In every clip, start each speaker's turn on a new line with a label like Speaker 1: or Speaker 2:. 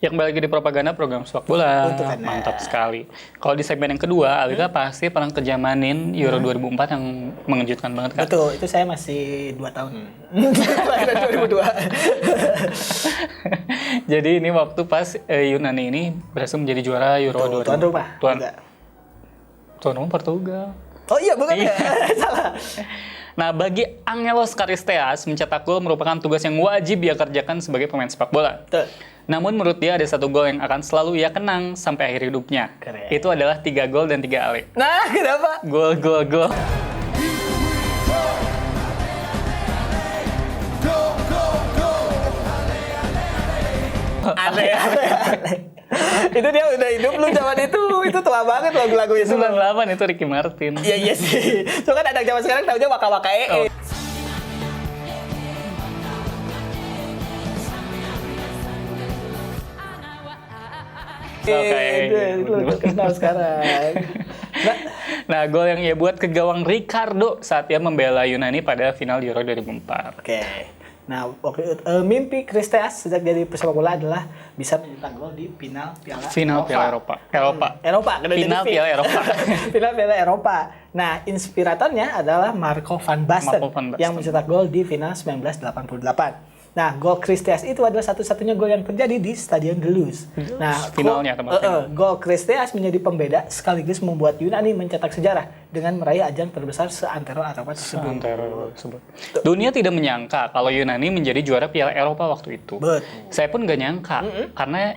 Speaker 1: Yang kembali lagi di propaganda program sepak bola.
Speaker 2: Untuk Anda.
Speaker 1: Mantap sekali. Kalau di segmen yang kedua, Alika pasti pernah kejamanin Euro 2004 yang mengejutkan banget kan?
Speaker 2: Betul, itu saya masih 2 tahun. Kelahiran 2002.
Speaker 1: Jadi ini waktu pas Yunani ini berhasil menjadi juara Euro 2000.
Speaker 2: Tuan rumah.
Speaker 1: Tuan rumah Portugal.
Speaker 2: Oh iya, bukan ya? Salah.
Speaker 1: Nah, bagi Angelos Charisteas, mencetak gol merupakan tugas yang wajib ia kerjakan sebagai pemain sepak bola.
Speaker 2: Betul.
Speaker 1: Namun menurut dia ada satu gol yang akan selalu ia kenang sampai akhir hidupnya.
Speaker 2: Keren.
Speaker 1: Itu adalah 3 gol dan 3 ale.
Speaker 2: Nah, kenapa?
Speaker 1: Gol.
Speaker 2: Aneh. Itu dia udah hidup lu zaman itu tua banget lagu-lagunya.
Speaker 1: 98 itu Ricky Martin.
Speaker 2: Iya sih. Cuma kan anak zaman sekarang taunya waka-waka
Speaker 1: Oh. Oke.
Speaker 2: Itu lu kenal sekarang.
Speaker 1: Nah, gol yang ia buat ke gawang Ricardo saat ia membela Yunani pada final Euro 2004.
Speaker 2: Oke. Nah, waktu itu, mimpi Charisteas sejak jadi pesepak bola adalah bisa mencetak gol di final Piala
Speaker 1: Eropa.
Speaker 2: Final Piala Eropa. Nah, inspiratornya adalah Marco van Basten yang mencetak gol di final 1988. Nah, gol Charisteas itu adalah satu-satunya gol yang terjadi di Stadion de Luz. Nah,
Speaker 1: finalnya
Speaker 2: gol Charisteas menjadi pembeda sekaligus membuat Yunani mencetak sejarah dengan meraih ajang terbesar seantero Eropa tersebut.
Speaker 1: Dunia tidak menyangka kalau Yunani menjadi juara Piala Eropa waktu itu.
Speaker 2: Betul.
Speaker 1: Saya pun gak nyangka karena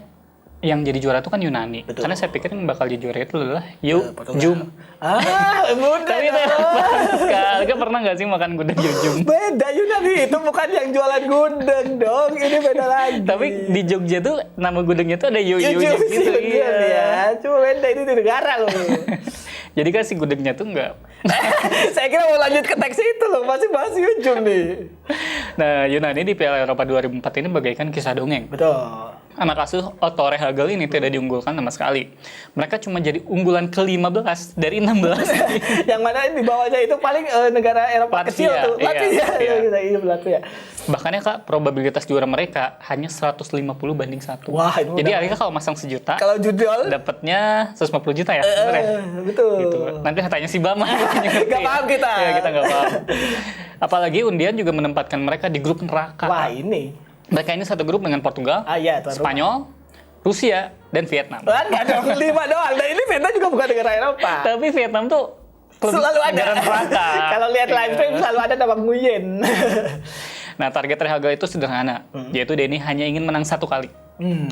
Speaker 1: yang jadi juara itu kan Yunani.
Speaker 2: Betul.
Speaker 1: Karena saya pikir yang bakal jadi juara itu adalah
Speaker 2: Portugal.
Speaker 1: Jum.
Speaker 2: Mudah.
Speaker 1: Tapi itu enak banget sekali. Kalian pernah gak sih makan gudeg Jum?
Speaker 2: Beda Yunani, itu bukan yang jualan gudeg dong, ini beda lagi.
Speaker 1: Tapi di Jogja tuh nama gudegnya tuh ada yu-yu-nya gitu.
Speaker 2: Ya, cuma beda ini di negara loh.
Speaker 1: Jadi kan si gudegnya tuh enggak.
Speaker 2: Saya kira mau lanjut ke teks itu loh, masih bahas Yujum nih.
Speaker 1: Nah, Yunani di Piala Eropa 2004 ini bagaikan kisah dongeng.
Speaker 2: Betul.
Speaker 1: Anak asuh Otto Rehhagel ini tidak diunggulkan sama sekali. Mereka cuma jadi unggulan ke-15 dari 16.
Speaker 2: Yang mana di bawahnya itu paling negara Eropa
Speaker 1: Latvia,
Speaker 2: kecil tuh.
Speaker 1: iya.
Speaker 2: Iya, Latvia.
Speaker 1: Bahkan Kak, probabilitas juara mereka hanya 150 banding 1.
Speaker 2: Wah, itu
Speaker 1: jadi
Speaker 2: udah-
Speaker 1: Alika kalau masang 1 juta,
Speaker 2: Kalau judul
Speaker 1: dapatnya 150 juta ya? Bener ya?
Speaker 2: betul.
Speaker 1: Gitu. Nanti tanya si Bama.
Speaker 2: Gak paham kita.
Speaker 1: Ya, kita nggak paham. Apalagi undian juga menempatkan mereka di grup neraka.
Speaker 2: Wah, ini.
Speaker 1: Mereka ini satu grup dengan Portugal,
Speaker 2: Iya, tuan rumah.
Speaker 1: Spanyol, Rusia, dan Vietnam.
Speaker 2: Wah, nggak dong, 5 doang. Nah, ini Vietnam juga bukan negara Eropa.
Speaker 1: Tapi Vietnam tuh
Speaker 2: Selalu ada.
Speaker 1: negara neraka.
Speaker 2: Kalau lihat live stream selalu ada nama Nguyen.
Speaker 1: Nah, target Rehhagel itu sederhana, yaitu Denny hanya ingin menang 1 kali,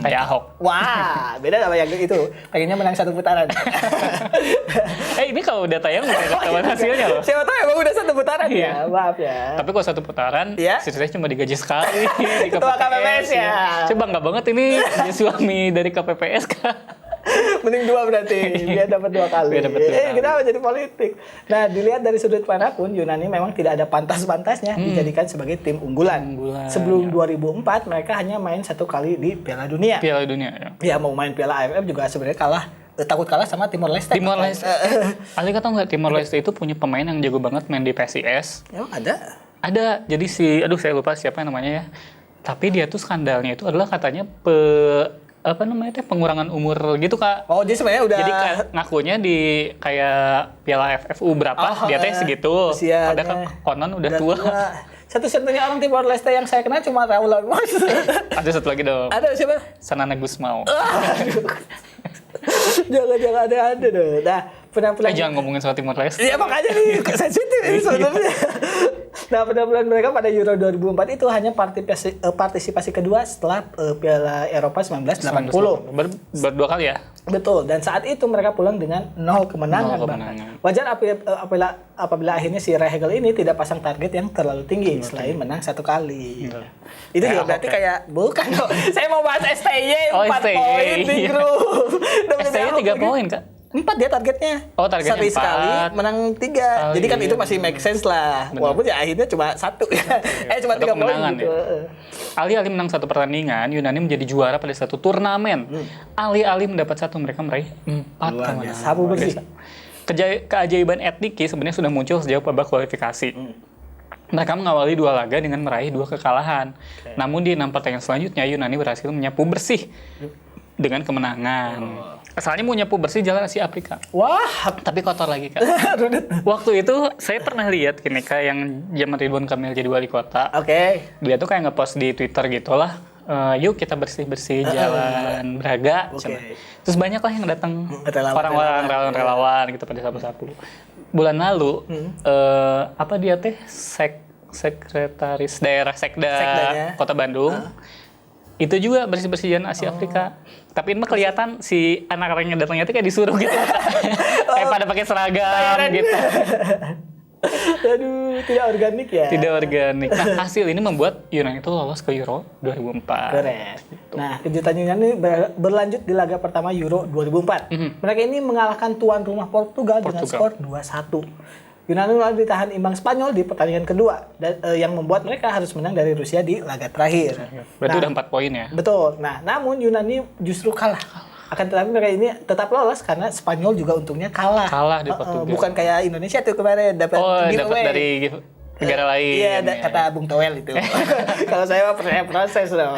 Speaker 1: kayak Ahok.
Speaker 2: Wah, beda sama yang itu. Pengennya menang 1 putaran.
Speaker 1: Ini kalau udah tayang udah ketahuan hasilnya loh.
Speaker 2: Siapa tahu emang udah 1 putaran
Speaker 1: Iya.
Speaker 2: ya, maaf ya.
Speaker 1: Tapi kalau 1 putaran,
Speaker 2: Iya.
Speaker 1: saya cuma digaji sekali di
Speaker 2: Ketua KPPS ya.
Speaker 1: Saya bangga banget ini jadi suami dari KPPS Kak.
Speaker 2: Mending 2 berarti, biar dapat 2 kali.
Speaker 1: Biar dapat 2 kali.
Speaker 2: Kenapa jadi politik? Nah, dilihat dari sudut manapun, Yunani memang tidak ada pantas-pantasnya dijadikan sebagai tim unggulan. Sebelum 2004, mereka hanya main 1 kali di Piala Dunia.
Speaker 1: Piala Dunia ya.
Speaker 2: Ya, mau main Piala AFF juga sebenarnya takut kalah sama Timor Leste.
Speaker 1: Timor Leste. Alika tahu nggak Timor Leste itu punya pemain yang jago banget main di PSIS?
Speaker 2: Emang ada?
Speaker 1: Ada. Jadi saya lupa siapa namanya ya. Tapi dia tuh skandalnya itu adalah katanya pengurangan umur gitu Kak.
Speaker 2: Oh, jadi sebenarnya udah.
Speaker 1: Jadi ngakunya di kayak Piala FFU berapa, dia teh segitu.
Speaker 2: usianya.
Speaker 1: Padahal konon udah tua.
Speaker 2: Satu-satunya orang Timor Leste yang saya kenal cuma Raul Ramos.
Speaker 1: Ada satu lagi dong.
Speaker 2: Ada siapa?
Speaker 1: Sanana Gusmao.
Speaker 2: Jangan ada dong. Nah, penampilan.
Speaker 1: Jangan ngomongin soal Timor Leste.
Speaker 2: Iya makanya nih sensitif ini sebenarnya. Nah, penampilan mereka pada Euro 2004 itu hanya partisipasi kedua setelah Piala Eropa 1980.
Speaker 1: Berdua kali ya?
Speaker 2: Betul, dan saat itu mereka pulang dengan 0 kemenangan. Wajar apabila akhirnya si Rehhagel ini tidak pasang target yang terlalu tinggi selain menang 1 kali. Itu juga berarti kayak bukan kok. Saya mau bahas STY 4 poin di grup.
Speaker 1: STY 3 poin Kak?
Speaker 2: 4 dia targetnya.
Speaker 1: Oh, targetnya
Speaker 2: Seri
Speaker 1: 4.
Speaker 2: sekali, menang 3. Jadi kan itu masih make sense lah.
Speaker 1: Bener.
Speaker 2: Walaupun ya akhirnya cuma 1. Cuma 3 poin gitu.
Speaker 1: Alih-alih menang 1 pertandingan, Yunani menjadi juara pada 1 turnamen. Alih-alih mendapat 1, mereka meraih 4 kemenangan.
Speaker 2: Sabu bersih.
Speaker 1: Keajaiban etniki sebenarnya sudah muncul sejak babak kualifikasi. Mereka mengawali 2 laga dengan meraih 2 kekalahan. Namun di 6 pertandingan selanjutnya Yunani berhasil menyapu bersih dengan kemenangan. Asalnya mau nyapu bersih jalan Asia Afrika.
Speaker 2: Wah,
Speaker 1: Tapi kotor lagi, Kak. Waktu itu saya pernah lihat gini, Kak, yang zaman Ridwan Kamil jadi wali kota.
Speaker 2: Oke.
Speaker 1: Dia tuh kayak ngepost di Twitter gitu lah. Yuk kita bersih-bersih jalan Braga.
Speaker 2: Oke.
Speaker 1: Terus banyak lah yang datang
Speaker 2: Relawan,
Speaker 1: orang-orang relawan gitu pada sapu-sapu. Bulan lalu apa dia teh sekretaris daerah
Speaker 2: Sekdanya.
Speaker 1: Kota Bandung. Itu juga bersih-bersih jalan Asia Afrika. Tapi ini mah kelihatan si anak-anak yang datangnya tuh kayak disuruh gitu. Kayak pada pakai seragam gitu.
Speaker 2: Aduh, tidak organik ya.
Speaker 1: Tidak organik. Nah, hasil ini membuat Yunani itu lolos ke Euro 2004.
Speaker 2: Keren. Nah, kejutan Yunani berlanjut di laga pertama Euro 2004. Mereka ini mengalahkan tuan rumah Portugal dengan skor 2-1. Yunani lalu ditahan imbang Spanyol di pertandingan kedua, yang membuat mereka harus menang dari Rusia di laga terakhir.
Speaker 1: Berarti udah 4 poin ya?
Speaker 2: Betul. Nah, namun Yunani justru kalah. Akan tetapi mereka ini tetap lolos karena Spanyol juga untungnya kalah.
Speaker 1: Kalah di Portugal.
Speaker 2: Bukan kayak Indonesia tuh kemarin dapat giveaway
Speaker 1: dari negara lain.
Speaker 2: Iya, kata Bung Toel itu. Kalau saya mah percaya proses dong.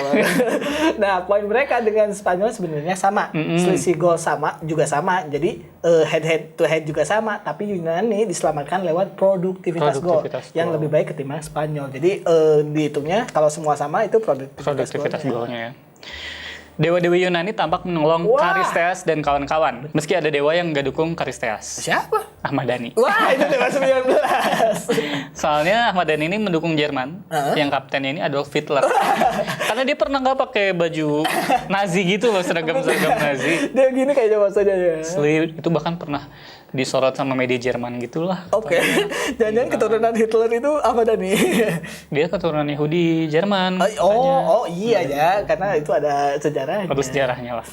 Speaker 2: Nah, poin mereka dengan Spanyol sebenarnya sama. Selisih gol juga sama. Jadi head to head juga sama. Tapi Yunani diselamatkan lewat produktivitas gol yang lebih baik ketimbang Spanyol. Jadi dihitungnya kalau semua sama itu produktivitas
Speaker 1: golnya ya. Dewa-dewa Yunani tampak menolong Charisteas dan kawan-kawan. Meski ada dewa yang nggak dukung Charisteas.
Speaker 2: Siapa?
Speaker 1: Ahmad Dhani.
Speaker 2: Wah, itu Dewa 19.
Speaker 1: Soalnya Ahmad Dhani ini mendukung Jerman. Yang kaptennya ini Adolf Hitler. Karena dia pernah nggak pakai baju Nazi gitu loh, seragam Nazi.
Speaker 2: Dia gini kayaknya maksudnya ya.
Speaker 1: Asli, itu bahkan pernah disorot sama media Jerman gitulah.
Speaker 2: Oke. Jangan-jangan keturunan Hitler itu apa Dhani?
Speaker 1: Dia keturunan Yahudi Jerman.
Speaker 2: Oh iya ya, karena itu ada sejarahnya.
Speaker 1: Ada sejarahnya lah.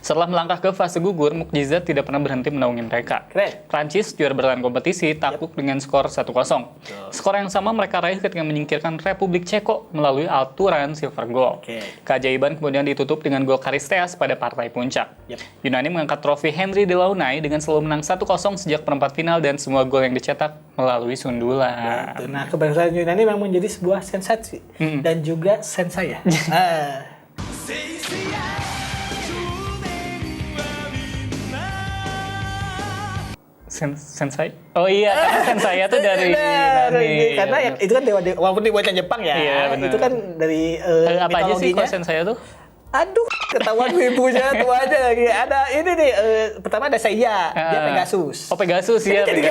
Speaker 1: Setelah melangkah ke fase gugur, mukjizat tidak pernah berhenti menaungi mereka.
Speaker 2: Keren.
Speaker 1: Prancis juara bertahan kompetisi takluk dengan skor 1-0. Skor yang sama mereka raih ketika menyingkirkan Republik Ceko melalui aturan silver goal. Keajaiban kemudian ditutup dengan gol Charisteas pada partai puncak. Yunani mengangkat trofi Henry Delaunay dengan selalu menang 1-0 sejak perempat final dan semua gol yang dicetak melalui sundulan.
Speaker 2: Nah, keberhasilan Yunani memang menjadi sebuah sensasi dan juga sensaya.
Speaker 1: Sensai? Oh iya, karena Sensaya tuh dari Yunani.
Speaker 2: Karena itu kan dewa walaupun dibuatnya Jepang ya.
Speaker 1: Iya, benar.
Speaker 2: Itu kan dari
Speaker 1: apa aja sih kok Sensaya tuh?
Speaker 2: Aduh, ketahuan wibunya tuh aja lagi. Ada ini nih, pertama ada Seiya, dia Pegasus.
Speaker 1: Oh, Pegasus ya.
Speaker 2: Jadi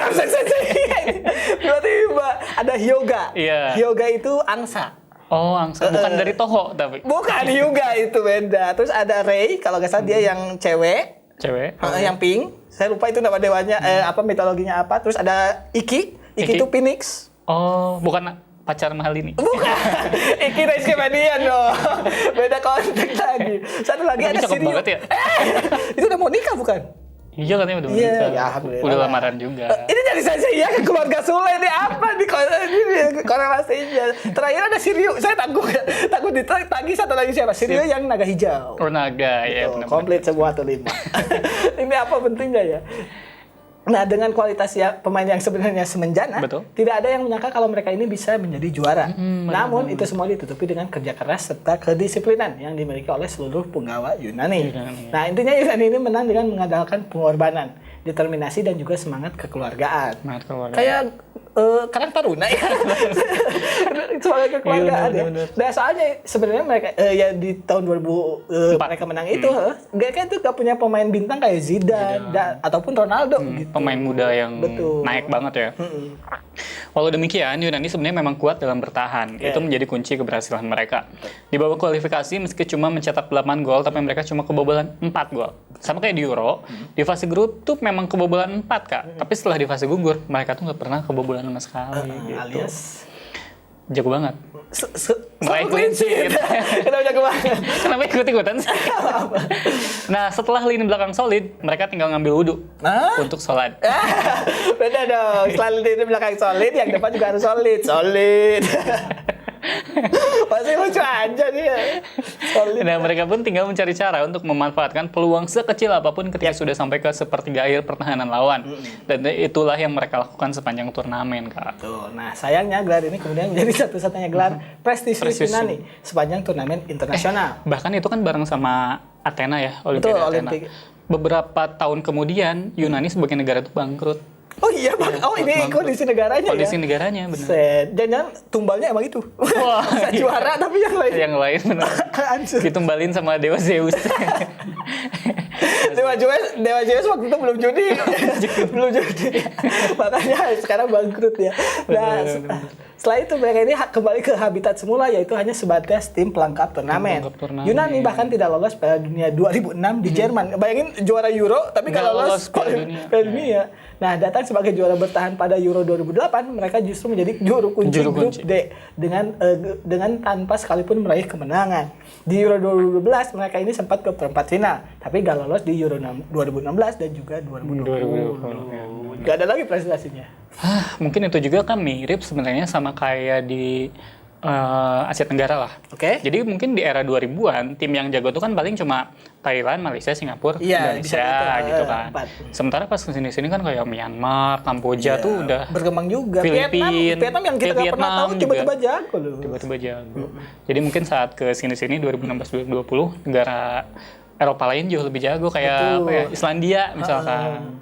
Speaker 2: tiba-tiba ada Hyoga.
Speaker 1: Iya.
Speaker 2: Hyoga itu angsa.
Speaker 1: Oh, angsa. Bukan dari Toho tapi.
Speaker 2: Bukan, Hyuga itu beda. Terus ada Rei, kalau nggak salah dia yang cewek. Yang pink. Saya lupa itu nama dewanya, mitologinya apa. Terus ada Iki itu Phoenix.
Speaker 1: Oh, bukan pacar mahal ini.
Speaker 2: Bukan. Iki Rizky Median dong. Beda konteks lagi. Satu lagi ada Sirio.
Speaker 1: Ya?
Speaker 2: Itu udah mau nikah bukan?
Speaker 1: Iya katanya udah menikah.
Speaker 2: Ya,
Speaker 1: udah lamaran juga.
Speaker 2: Ini jadi saya ke keluarga Sule ini apa nih korelasinya? Terakhir ada Sirio. Saya takut ditagih satu lagi siapa? Sirio yang naga hijau.
Speaker 1: Oh, naga ya benar.
Speaker 2: Komplit semua tuh 5. Ini apa pentingnya ya? Nah, dengan kualitas pemain yang sebenarnya semenjana, tidak ada yang menyangka kalau mereka ini bisa menjadi juara. Namun, itu semua ditutupi dengan kerja keras serta kedisiplinan yang dimiliki oleh seluruh penggawa Yunani. Nah, intinya Yunani ini menang dengan mengandalkan pengorbanan, determinasi, dan juga semangat kekeluargaan. Kayak Karang Taruna ya. Semangat kekeluargaan ya. Nah, soalnya sebenarnya mereka ya di tahun 2000 mereka menang itu, mereka itu gak punya pemain bintang kayak Zidane ataupun Ronaldo gitu.
Speaker 1: Pemain muda yang naik banget ya. Walau demikian, Yunani sebenarnya memang kuat dalam bertahan. Itu menjadi kunci keberhasilan mereka. Di babak kualifikasi, meski cuma mencetak 8 gol, tapi mereka cuma kebobolan 4 gol. Sama kayak di Euro, di fase grup tuh memang kebobolan 4, Kak. Tapi setelah di fase gugur, mereka tuh nggak pernah kebobolan sama sekali. Gitu.
Speaker 2: Alias
Speaker 1: jago banget. Meraih clean sheet.
Speaker 2: Kenapa jago banget?
Speaker 1: Kenapa ikut-ikutan sih? Nah, setelah lini belakang solid, mereka tinggal ngambil wudhu untuk sholat.
Speaker 2: Beda dong. Setelah lini belakang solid, yang depan juga harus solid. Masih lucu aja dia. Solid.
Speaker 1: Nah, mereka pun tinggal mencari cara untuk memanfaatkan peluang sekecil apapun ketika sudah sampai ke sepertiga akhir pertahanan lawan. Dan itulah yang mereka lakukan sepanjang turnamen, Kak.
Speaker 2: Tuh, nah sayangnya gelar ini kemudian menjadi satu-satunya gelar prestisius Yunani sepanjang turnamen internasional.
Speaker 1: Bahkan itu kan bareng sama Athena ya, Olimpiade
Speaker 2: Betul,
Speaker 1: Athena. Beberapa tahun kemudian Yunani sebagai negara itu bangkrut.
Speaker 2: Oh iya, oh ini kondisi negaranya
Speaker 1: Kondisi
Speaker 2: ya?
Speaker 1: negaranya benar.
Speaker 2: Jangan tumbalnya emang itu.
Speaker 1: Wah,
Speaker 2: Bisa juara tapi yang lain.
Speaker 1: Yang lain benar.
Speaker 2: Hancur.
Speaker 1: Ditumbalin sama Dewa Zeus.
Speaker 2: Dewa Zeus waktu itu belum judi. Belum judi. Makanya sekarang bangkrut ya. Nah, setelah itu mereka ini kembali ke habitat semula, yaitu hanya sebatas tim pelengkap turnamen. Yunani bahkan tidak lolos Piala Dunia 2006 di Jerman. Bayangin juara Euro tapi kalau lolos Piala Dunia. Nah, datang sebagai juara bertahan pada Euro 2008, mereka justru menjadi juru kunci grup D dengan tanpa sekalipun meraih kemenangan. Di Euro 2012 mereka ini sempat ke perempat final, tapi gak lolos di Euro 2016 dan juga 2020. Gak ada lagi prestasinya.
Speaker 1: Mungkin itu juga kan mirip sebenarnya sama kayak di Asia Tenggara lah.
Speaker 2: Oke.
Speaker 1: Jadi mungkin di era 2000-an tim yang jago itu kan paling cuma Thailand, Malaysia, Singapura, Indonesia gitu kan. Sementara pas kesini-sini kan kayak Myanmar, Kamboja tuh udah
Speaker 2: berkembang juga.
Speaker 1: Filipina,
Speaker 2: Vietnam yang kita nggak pernah tahu tiba-tiba jago loh.
Speaker 1: Tiba-tiba jago. Jadi mungkin saat ke sini-sini 2016-2020 negara Eropa lain jauh lebih jago kayak apa ya, Islandia misalkan.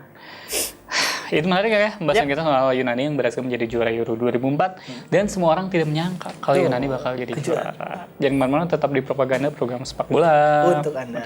Speaker 1: Itu menarik ya pembahasan kita soal Yunani yang berhasil menjadi juara Euro 2004 dan semua orang tidak menyangka kalau Yunani bakal jadi juara. Jangan kemana-mana, tetap di Propaganda, program sepak bola
Speaker 2: untuk Anda.